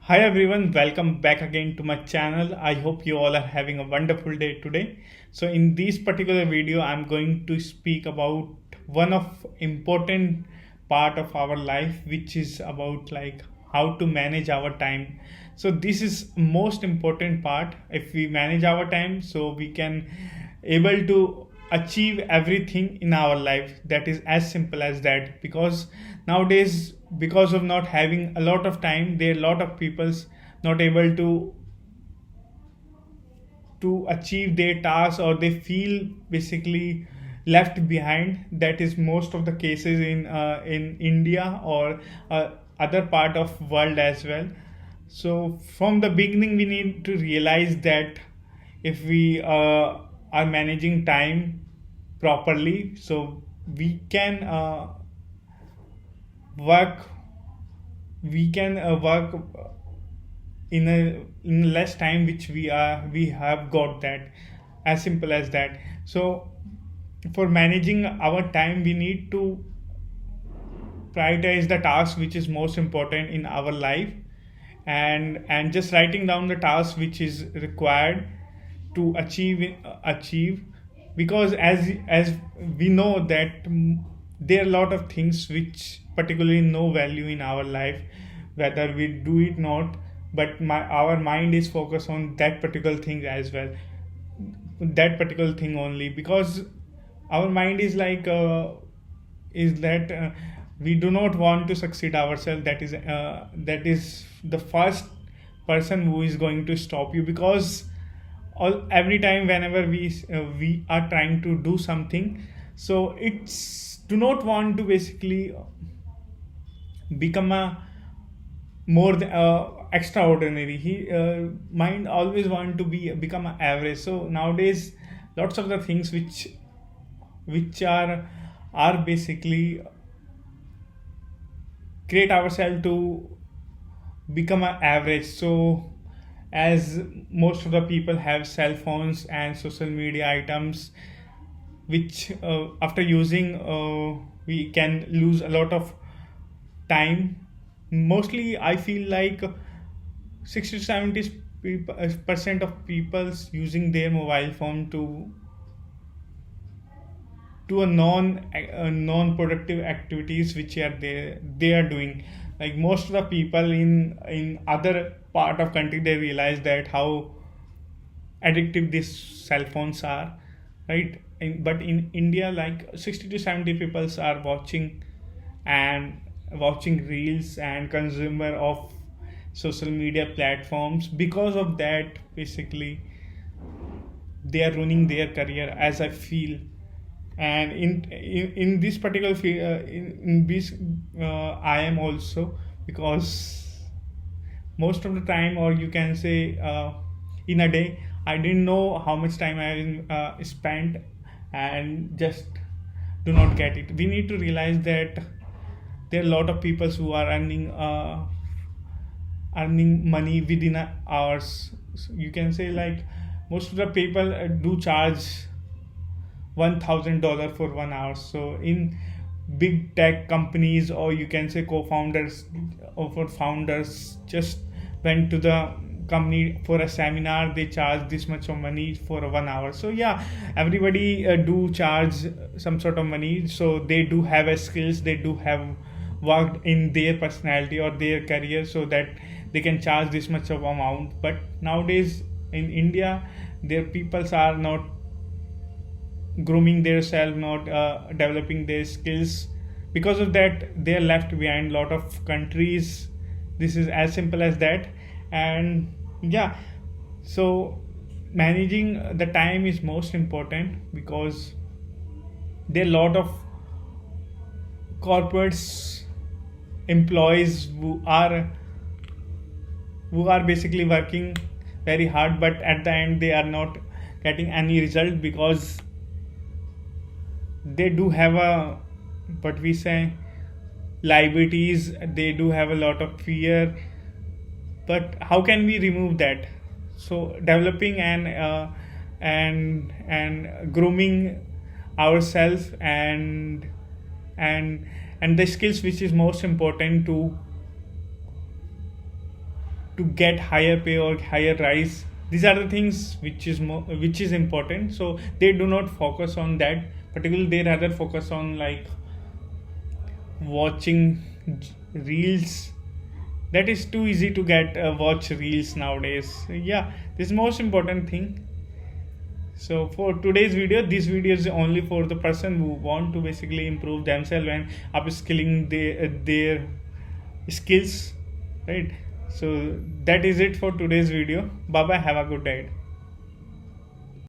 Hi everyone, welcome back again to my channel. I hope you all are having a wonderful day today. So in this particular video, I'm going to speak about one of important part of our life, which is about like how to manage our time. So this is most important part. If we manage our time, so we can able to achieve everything in our life. That is as simple as that, because nowadays, because of not having a lot of time, there are a lot of people's not able to achieve their tasks, or they feel basically left behind. That is most of the cases in India or other part of world as well. So from the beginning we need to realize that if we are managing time properly, so we can work work in less time which we have got. That as simple as that. So for managing our time, we need to prioritize the task which is most important in our life, and just writing down the task which is required to achieve. Because as we know that there are a lot of things which particularly no value in our life, whether we do it not, but our mind is focused on that particular thing as well, that particular thing only. Because our mind is like is that we do not want to succeed ourselves. That is the first person who is going to stop you. Because every time whenever we are trying to do something, so it's do not want to basically become a more extraordinary. He mind always want to become an average. So nowadays lots of the things which are basically create ourselves to become an average. So as most of the people have cell phones and social media items, which after using we can lose a lot of time. Mostly I feel like 60 to 70 percent of people's using their mobile phone to a non productive activities which are they are doing. Like most of the people in other part of country, they realize that how addictive these cell phones are, right? But in India, like 60 to 70 people are and watching reels and consumer of social media platforms. Because of that, basically they are ruining their career, as I feel. And in this particular field, in this I am also. Because most of the time, or you can say in a day, I didn't know how much time I spent, and just do not get it. We need to realize that there are a lot of people who are earning money within hours. So you can say like most of the people do charge $1,000 for 1 hour. So in big tech companies, or you can say co-founders or for founders, just went to the company for a seminar, they charge this much of money for a 1 hour. So yeah, everybody do charge some sort of money. So they do have a skills, they do have worked in their personality or their career, so that they can charge this much of amount. But nowadays in India, their peoples are not grooming their self, not developing their skills. Because of that, they are left behind a lot of countries. This is as simple as that. And yeah, so managing the time is most important, because there are a lot of corporates employees who are basically working very hard, but at the end they are not getting any result. Because they do have a, what we say, liabilities, they do have a lot of fear. But how can we remove that? So developing and grooming ourselves, and and the skills which is most important to get higher pay or higher rise. These are the things which is important. So they do not focus on that particularly, they rather focus on like watching reels. That is too easy to get watch reels nowadays. Yeah, this is most important thing. So for today's video, this video is only for the person who want to basically improve themselves and upskilling their skills, right? So that is it for today's video. Bye bye, have a good day.